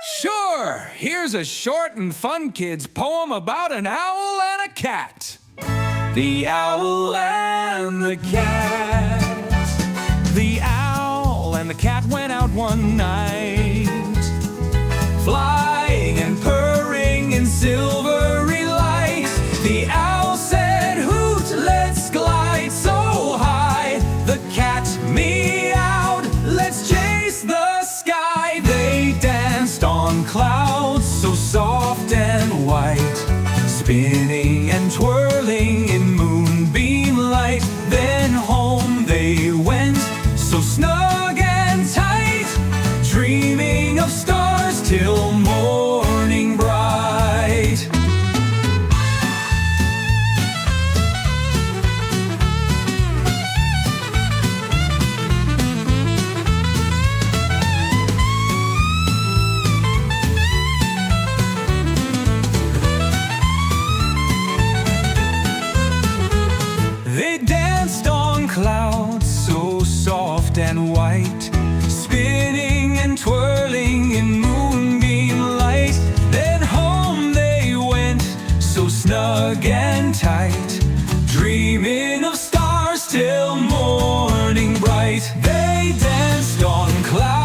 Sure! Here's a short and fun kids poem about an owl and a cat. The owl and the cat. The owl and the cat went out one night, flying and purring in silvery light. The owl said, "Hoot, let's glide so high." The cat meowed, "Let's chase the sky." They danced on clouds so soft and white, spinning and twirling in moonbeam light. Then home they went, so snug and tight, dreaming of stars till morning bright. They danced on clouds so soft and white, spinning and twirling in moonbeam light. Then home they went, so snug and tight, dreaming of stars till morning bright. They danced on clouds